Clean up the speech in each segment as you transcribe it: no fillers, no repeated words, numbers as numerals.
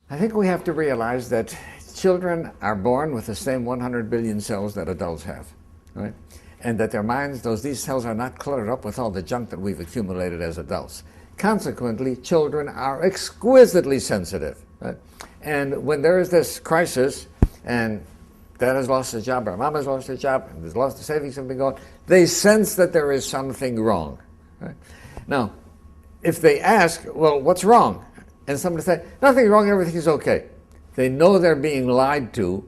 I think we have to realize that children are born with the same 100 billion cells that adults have, right? And that their minds, these cells are not cluttered up with all the junk that we've accumulated as adults. Consequently, children are exquisitely sensitive, right? And when there is this crisis, and dad has lost his job, or mom has lost her job, and there's lost the savings have been gone, they sense that there is something wrong, right? Now, if they ask, well, what's wrong? And somebody say, nothing wrong, everything's okay. They know they're being lied to,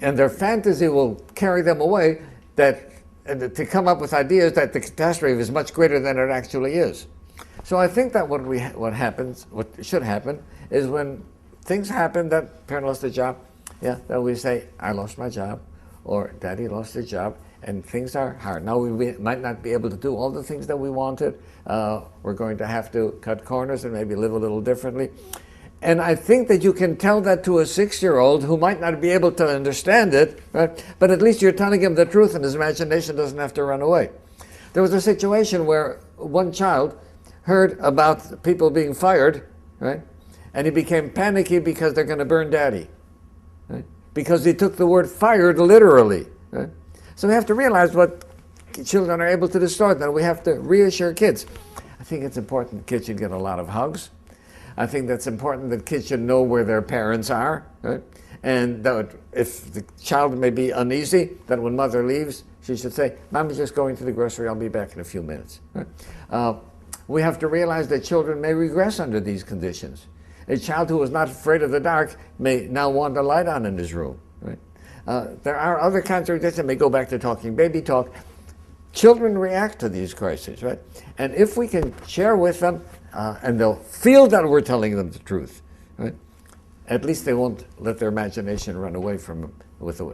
and their fantasy will carry them away to come up with ideas that the catastrophe is much greater than it actually is. So I think that what should happen is when things happen, that parent lost their job, that we say, I lost my job, or daddy lost his job, and things are hard. Now we might not be able to do all the things that we wanted. We're going to have to cut corners and maybe live a little differently. And I think that you can tell that to a 6-year-old who might not be able to understand it, right? But at least you're telling him the truth and his imagination doesn't have to run away. There was a situation where one child heard about people being fired, right? And he became panicky because they're going to burn daddy, right? Because he took the word fired literally, right? So we have to realize what children are able to distort, and we have to reassure kids. I think it's important kids should get a lot of hugs. I think that's important that kids should know where their parents are, right? And that if the child may be uneasy, that when mother leaves, she should say, Mommy's just going to the grocery, I'll be back in a few minutes. Right? We have to realize that children may regress under these conditions. A child who is not afraid of the dark may now want a light on in his room. Right? There are other kinds of regrets that may go back to talking baby talk. Children react to these crises, right? And if we can share with them, and they'll feel that we're telling them the truth, right? At least they won't let their imagination run away from them with the